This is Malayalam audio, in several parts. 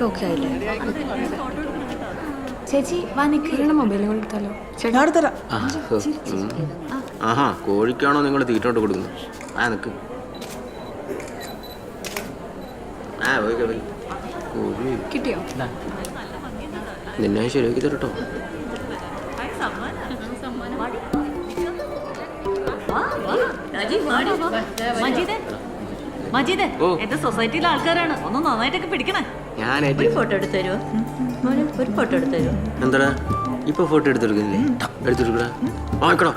ഓക്കെ ആയില്ലേ? ചേച്ചി വാ നിൽക്കുന്ന മൊബൈൽ കൊടുത്താലോ? ചേട്ടാ തരാം. ആഹാ, കോഴിക്കാണോ നിങ്ങൾ തീറ്റോട്ട് കൊടുക്കുന്നത്? ആ നിൽക്ക്. ആ പോയി കോഴി കിട്ടിയോ? നിന്നെ ശരിയാക്കി തരട്ടോ. മജീദ്, എന്റെ സൊസൈറ്റിയിലെ ആൾക്കാരാണ്, ഒന്ന് നന്നായിട്ടൊക്കെ പിടിക്കണേ. ഞാനായിട്ട് ഫോട്ടോ എടുത്തു തരുമോ? ഒരു ഫോട്ടോ എടുത്തു തരുമോ? എന്താടാ ഇപ്പൊ ഫോട്ടോ എടുത്തെടുക്കുന്നില്ലേ? എടുത്തെടുക്കടാ. വാങ്ങിക്കടോ.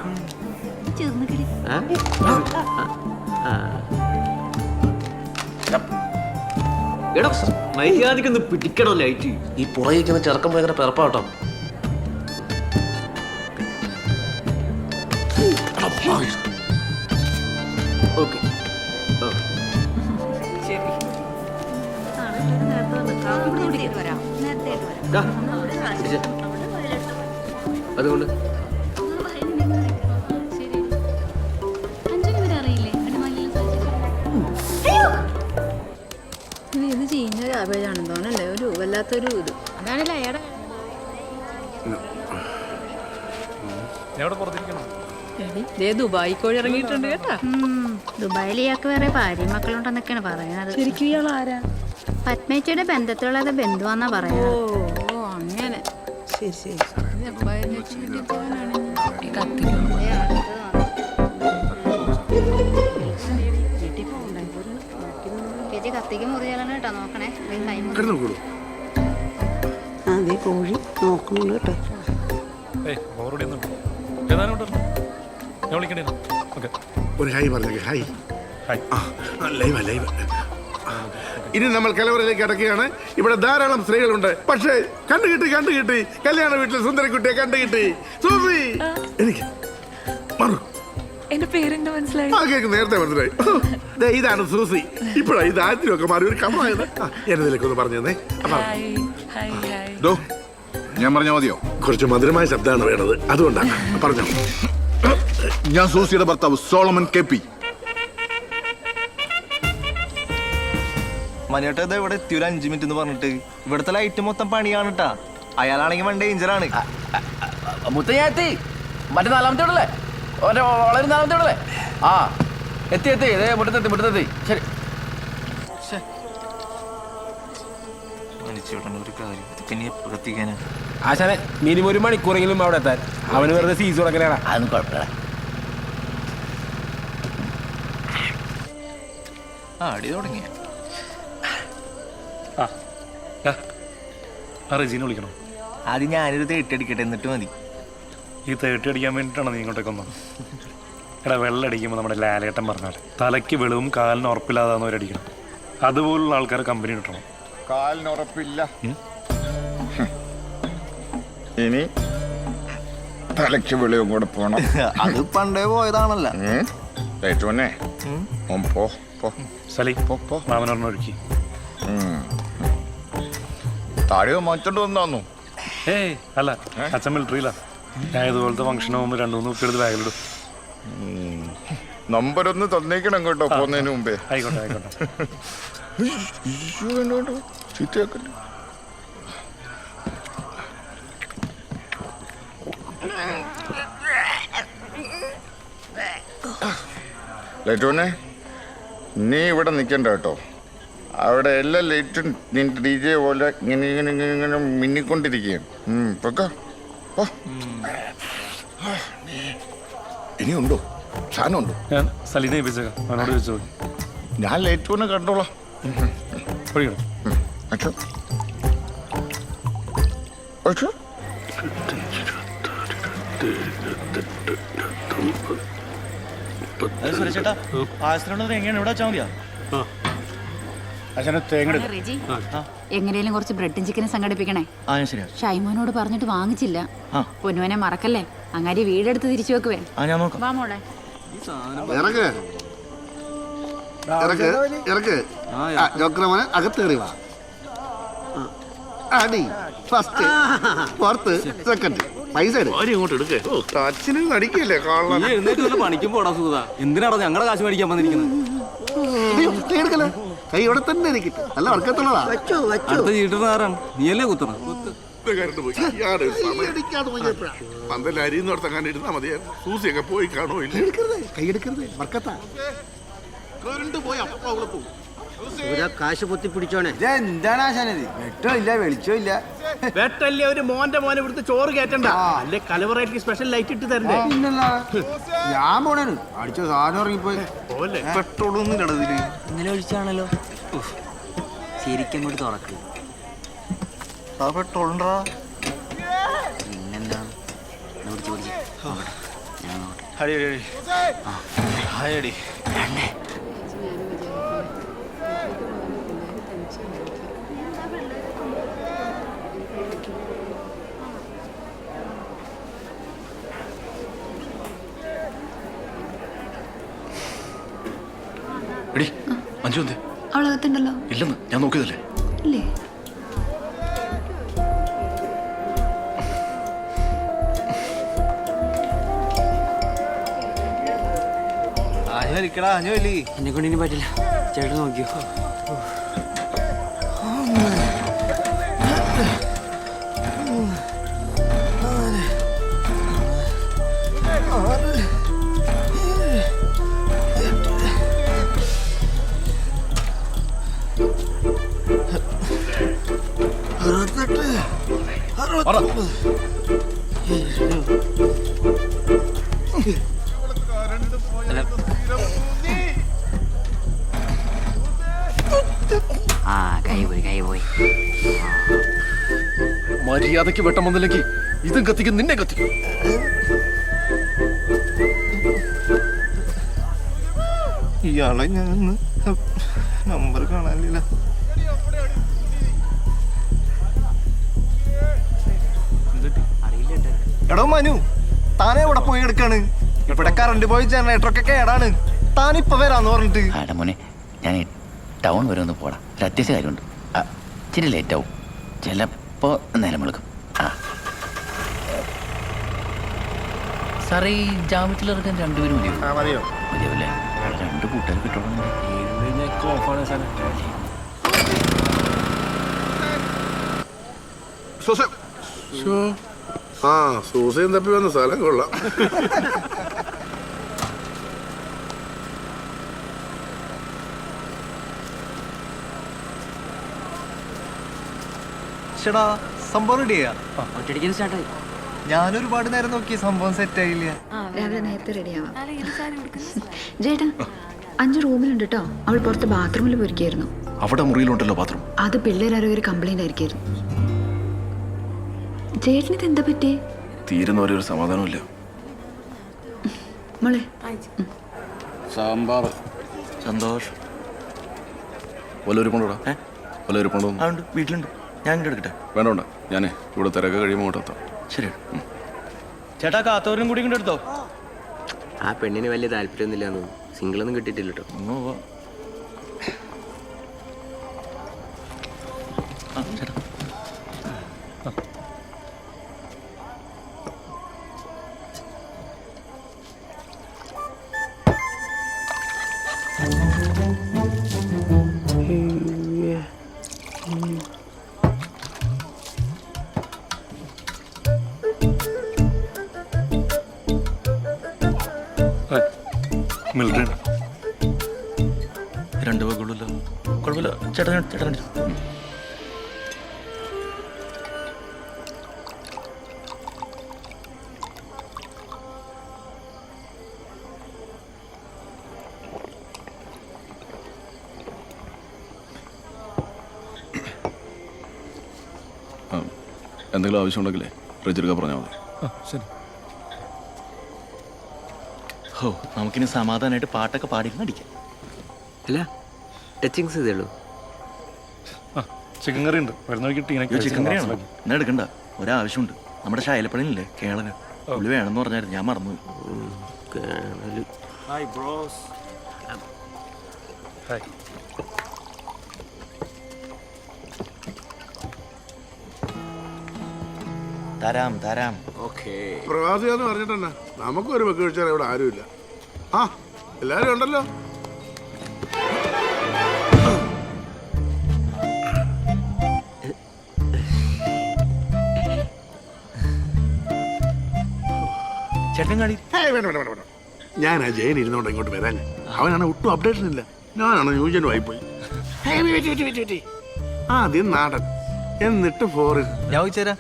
എടാ മര്യാദക്കൊന്ന് പിടിക്കണോ ലൈറ്റ്. ഈ പുറകിരിക്കുന്ന ചെറുക്കം ഭയങ്കര പിറപ്പാട്ടോ. ഓക്കെ അതുകൊണ്ട് ഇത് ചെയ്യുന്ന ക്യാബേജാണെന്ന് തോന്നല്ലേ? ഒരു വല്ലാത്തൊരു ഇത്. അതാണല്ലേ അയാടെ ദുബായി കോഴി ഇറങ്ങിയിട്ടുണ്ട് കേട്ടാ. ദുബായിൽ ഇയാൾക്ക് വേറെ ഭാര്യ മക്കളുണ്ടെന്നൊക്കെയാണ് പറയുന്നത്. ശരിക്കും ഇയാൾ ആരാ? പത്മേച്ചിയുടെ ബന്ധത്തിലുള്ള ബന്ധുവാന്നാ പറയുന്നത്. ഓ അങ്ങനെ. ശരി ശരി. ചേച്ചി കത്തിക്ക് മുറിയാലാണ് കേട്ടോ, നോക്കണേ. അതെ കോഴി നോക്കണുണ്ട് കേട്ടോ. ഒരു ഹായ് പറഞ്ഞേ. ഹായ്. Live live. ഇനി നമ്മൾ കലവറയിലേക്ക് അടക്കുകയാണ്. ഇവിടെ ധാരാളം സ്ത്രീകളുണ്ട്. പക്ഷേ കണ്ടുകിട്ടി കല്യാണ വീട്ടിൽ സുന്ദരക്കുട്ടിയെ കണ്ടുകിട്ടി. സൂസി എനിക്ക് മറു എന്റെ പേരെന്താ മനസ്സിലായി? കേക്ക് നേരത്തെ മനസ്സിലായി. ഇതാണ് സൂസി. ഇപ്പഴാ ഇത് ആദ്യമൊക്കെ മാറി ഒരു കമായത്. എന്നതിലേക്ക് ഒന്ന് പറഞ്ഞു തന്നെ. ഞാൻ പറഞ്ഞാൽ മതിയോ? കുറച്ച് മധുരമായ ശബ്ദമാണ് വേണത്, അതുകൊണ്ടാണ് പറഞ്ഞോ. ഞാൻ സൂസിയുടെ ഭർത്താവ് സോളമൻ കെ.പി. മനിയേട്ടത് ഇവിടെ എത്തി ഒരു 5 മിനിറ്റ് എന്ന് പറഞ്ഞിട്ട്. ഇവിടുത്തെ ലൈറ്റ് മൊത്തം പണിയാണ് കേട്ടാ. അയാളാണെങ്കിൽ വൺ ഡേഞ്ചറാണ്. മുത്തയ്യാത്തി മറ്റേ 4ാമത്തെ വീടല്ലേ? വളരെ 4ാമത്തെ വീടല്ലേ? ആ എത്തി ഇതേ മുറ്റത്തെത്തി. ശരി. ഒരു കാര്യം പിന്നെ കത്തിക്കാനാ. ആശാനെ മിനിമം 1 മണിക്കൂറെങ്കിലും അവിടെ എത്താൻ. അവന് വെറുതെ സീസ് കൊടുക്കലാണ്. അതൊന്നും കുഴപ്പമില്ല. അടി തുടങ്ങിയ റെജീനെ വിളിക്കണോ? ആദ്യം ഞാനൊരു 30 അടിക്കട്ടെ, എന്നിട്ട് മതി. ഈ 30 അടിക്കാൻ വേണ്ടിയിട്ടാണ് നീ ഇങ്ങോട്ടേക്ക് വന്നത്? എടാ വെള്ളം അടിക്കുമ്പോൾ നമ്മുടെ ലാലേട്ടൻ പറഞ്ഞാൽ തലയ്ക്ക് വെളിവും കാലിന് ഉറപ്പില്ലാതാന്നവരടിക്കണം. അതുപോലുള്ള ആൾക്കാർ കമ്പനി കിട്ടണം. കാലിന് ഉറപ്പില്ല. ഇനി തലയ്ക്ക് വെളിവും കൂടെ പോണം. അത് പണ്ടേ പോയതാണല്ല. സലി മാമനൊരെണ്ണം ഒഴുക്കി. താഴെ മാറ്റോണ്ട് വന്നു. ഏയ് അല്ല, അച്ഛൻ മിലിറ്ററിയില്ല. ഞാൻ ഇതുപോലത്തെ ഫംഗ്ഷന് പോകുമ്പോൾ 2-3 കുപ്പിയെടുത്ത് ബാഗിലിടും. നമ്പർ ഒന്ന് തന്നേക്കണം കേട്ടോ പോകുന്നതിന് മുമ്പേ. ആയിക്കോട്ടെ. ലൈറ്റോനെ, നീ ഇവിടെ നിൽക്കണ്ട കേട്ടോ. അവിടെ എല്ലാ ലൈറ്റും നിന്റെ DJ പോലെ ഇങ്ങനെ മിന്നിക്കൊണ്ടിരിക്കുകയാണ്. ഇനിയുണ്ടോ? സാധനമുണ്ടോ? ഞാൻ സലീനെ ഏൽപ്പിച്ചേക്കാം, അവനോട് ചോദിച്ചോ. ഞാൻ ലൈറ്റോനെ കണ്ടോളാം. സുരേഷേട്ടാ, ആശ്രമം എങ്ങനെയാണ് ഇവിടെ വെച്ചാൽ മതിയാ? എങ്ങനെയും കുറച്ച് ബ്രെഡും ചിക്കനും സംഘടിപ്പിക്കണേ. ഷൈമോനോട് പറഞ്ഞിട്ട് വാങ്ങിച്ചില്ല. പൊന്നുവനെ മറക്കല്ലേ. അങ്ങാരി വീടെടുത്ത് തിരിച്ചു വെക്കുവേ. വാ മോളെ. അകത്തേറി വാ. അടി ഫസ്റ്റ് ഫോർത്ത് സെക്കൻഡ് പൈസ ഇങ്ങോട്ട് എടുക്കേ. അച്ഛനും നടിക്കല്ലേ പണിക്കും പോടാ സൂത. എന്തിനാണോ ഞങ്ങളുടെ കാശ് മേടിക്കാൻ വന്നിരിക്കുന്നത്? കൈ ഇവിടെ തന്നെ ഇരിക്കട്ടെ. നല്ല വർക്കത്തുള്ളതാ. നീയല്ലേ കുത്തണം കരണ്ട് പോയി. പന്തൽ അരിന്നോടത്തങ്ങനെ ഇരുന്നാ മതിയായിരുന്നു. സൂസിയൊക്കെ പോയി കാണോ ഇല്ല. കൈയെടുക്കരുത്, വർക്കത്താ. കരണ്ട് പോയി അപ്പൊ അവളെ പോകും. കാശ് പൊത്തി പിടിച്ചോണേ. എന്താണ് ആശാനത്? വെട്ടോ ഇല്ല വെളിച്ചോ ഇല്ല. വെട്ടല്ലേ ഒരു മോന്റെ മോനെ ഇവിടുത്തെ ചോറ് കയറ്റണ്ട. അല്ലെ കലവറയ്ക്ക് സ്പെഷ്യൽ ലൈറ്റ് ഇട്ട് തരണ്ടേ? ഞാൻ പോണേന് അടിച്ച സാധനം ഇറങ്ങിപ്പോയി. പെട്രോളൊന്നും കിടന്നില്ല. ഇന്നലെ ഒഴിച്ചാണല്ലോ. ശരിക്കും അങ്ങോട്ട് തുറക്ക്. ആ പെട്രോളുണ്ടാ പിന്നെന്താണ് അഞ്ചു എന്തേ? അവളകത്തുണ്ടല്ലോ. ഇല്ലെന്ന് ഞാൻ നോക്കിയതല്ലേ. ഇല്ലേ? എന്നെ കൊണ്ടിനി പറ്റില്ല. ചേട്ടൻ നോക്കിയോ? മര്യാദക്ക് വെട്ടം വന്നില്ലെങ്കിൽ ഇതും കത്തിക്കും, നിന്നെ കത്തിക്കും. ഇയാളെ ഞാൻ നമ്പർ കാണാനില്ല. എടോ മനു, താനെ ഇവിടെ പോയി എടുക്കാണ്. ഇവിടെ കറണ്ട് പോയി ജനറേറ്ററൊക്കെ കേടാണ്. താനിപ്പോ വരാന്ന് പറഞ്ഞിട്ട്. മോനെ ഞാൻ ടൗൺ വരെ ഒന്ന് പോടാ. ഒരു അത്യാവശ്യ കാര്യമുണ്ട്. ഇച്ചിരി ലേറ്റ് ആവും. ചിലപ്പോ നേരം വിളിക്കും. സാറേ ഈ ജാമത്തിലിറക്കാൻ രണ്ടുപേരും മതിയോ? മതിയാവില്ലേ? രണ്ട് കൂട്ടുകാർ കിട്ടണം. ആ സൂസയും തപ്പി വന്ന സ്ഥലം കൊള്ളാം. ചേടാ സംഭവം റെഡിയാ? ഒറ്റടിക്കാൻ സ്റ്റാർട്ടായി. ഞാനൊരുപാട് നേരം നോക്കി, സംഭവം സെറ്റ് ആയില്ല. രാവിലെ നേരത്തെ റെഡിയാവാം. ചേട്ടാ 5 റൂമിലുണ്ട് കേട്ടോ. അവൾ പുറത്ത് ബാത്റൂമിൽ പോയിരിക്കായിരുന്നു. അവിടെ മുറിയിലുണ്ടല്ലോ ബാത്റൂം. അത് പിള്ളേരാരോ ഒരു കംപ്ലൈന്റ് ആയിരിക്കായിരുന്നു. ചേട്ടനിത് എന്താ പറ്റി? തീരുന്നവരെ ഒരു സമാധാനമില്ല. മോളെ സാമ്പാർ. സന്തോഷം. വല്ലൊരു കൊണ്ടോടാ. വല്ലൊരു കൊണ്ടോ? വീട്ടിലുണ്ട്. ഞാൻ ഇങ്ങോട്ട് എടുക്കട്ടെ? വേണ്ട, ഞാനേ ഇവിടെ തിരക്ക് കഴിയുമ്പോൾ ഇങ്ങോട്ടെത്താം. ശരി ചേട്ടാ കാത്തോരനും കൂടി കൊണ്ടെടുത്തോ. ആ പെണ്ണിന് വലിയ താല്പര്യമൊന്നുമില്ലാന്ന്. സിംഗിളൊന്നും കിട്ടിയിട്ടില്ല കേട്ടോ. ചേട്ടാ മിലിറ്ററി 2 പേർക്കുള്ളല്ലോ. കുഴപ്പമില്ല. ചേട്ടൻ എന്തെങ്കിലും ആവശ്യമുണ്ടെങ്കിലേ റെജിർക്ക പറഞ്ഞാൽ മതി. ശരി. ഓ നമുക്കിനി സമാധാനമായിട്ട് പാട്ടൊക്കെ പാടിയിരുന്ന് അടിക്കാം. അല്ല ടച്ചിങ്സ് ഇതേ ഉള്ളൂ. ചിക്കൻ കറി ഉണ്ട്. ചിക്കൻ കറിയാണോ? എന്നാ എടുക്കണ്ട, ഒരാവശ്യമുണ്ട്. നമ്മുടെ ശൈലപ്പണിയില്ലേ കേളന്, പുള്ളി വേണമെന്ന് പറഞ്ഞായിരുന്നു. ഞാൻ മറന്നു. തരാം തരാം. പ്രവാസിയാന്ന് പറഞ്ഞിട്ടെന്നാ, നമുക്കൊരു വെക്ക് കഴിച്ചാൽ ഇവിടെ ആരുമില്ല. ആ എല്ലാരും ഉണ്ടല്ലോ. ചേട്ടൻ കാടി വേണ്ട ഞാൻ ആ ജയൻ ഇരുന്നോണ്ട് ഇങ്ങോട്ട് വരാൻ അവനാണ് ഒട്ടും അപ്ഡേഷൻ ഇല്ല ഞാനാണ് ന്യൂജനും ആയിപ്പോയി ആദ്യം നാടൻ എന്നിട്ട് ഫോറിൻ ഞാൻ ചോദിച്ചേരാ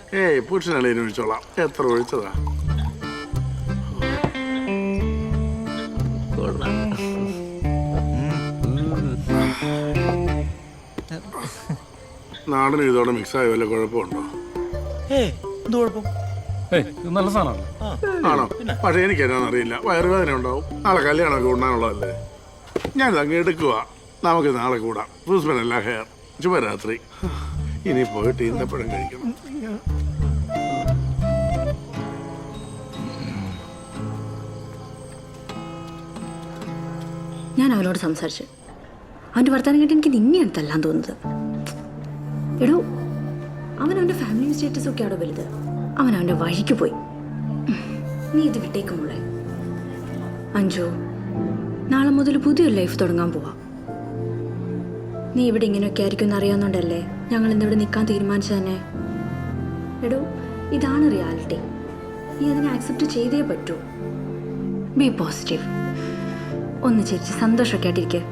പുരുഷനാളെ ഒഴിച്ചോളാം എത്ര ഒഴിച്ചതാ നാടനും ഇതോടെ മിക്സായ വല്ല കുഴപ്പമുണ്ടോ? എന്ത് കുഴപ്പം? ഇത് നല്ല സാധനമാണ്. ആണോ? പക്ഷെ എനിക്ക് എന്നാന്ന് അറിയില്ല, വയറുവേദന ഉണ്ടാവും. നാളെ കല്യാണമൊക്കെ ഉണ്ടാണുള്ളതല്ലേ. ഞാൻ അങ്ങ് എടുക്കുക, നമുക്ക് നാളെ കൂടാം. സൂസ്മനല്ല ഹെയർ, ശുഭരാത്രി. ഇനി പോയിട്ട് ഈന്തപ്പഴം കഴിക്കണം. ഞാൻ അവനോട് സംസാരിച്ചു. അവൻ്റെ വർത്തമാനം കേട്ട് എനിക്ക് നിന്നെയാണ് തല്ലാൻ തോന്നുന്നത്. എടോ, അവനവൻ്റെ ഫാമിലി സ്റ്റേറ്റസ് ഒക്കെ അവിടെ വലുത്. അവനവൻ്റെ വഴിക്ക് പോയി. നീ ഇത് വിട്ടേക്കുമ്പോളേ അഞ്ജു, നാളെ മുതൽ പുതിയൊരു ലൈഫ് തുടങ്ങാൻ പോവാ. നീ ഇവിടെ ഇങ്ങനെയൊക്കെ ആയിരിക്കും എന്ന് അറിയാവുന്നതുകൊണ്ടല്ലേ ഞങ്ങൾ ഇന്നിവിടെ നിൽക്കാൻ തീരുമാനിച്ചു തന്നെ. എടോ, ഇതാണ് റിയാലിറ്റി. നീ അതിനെ ആക്സെപ്റ്റ് ചെയ്തേ പറ്റൂ. B positive. ഒന്ന് ചിരിച്ച് സന്തോഷമൊക്കെ ആയിട്ടിരിക്കുക.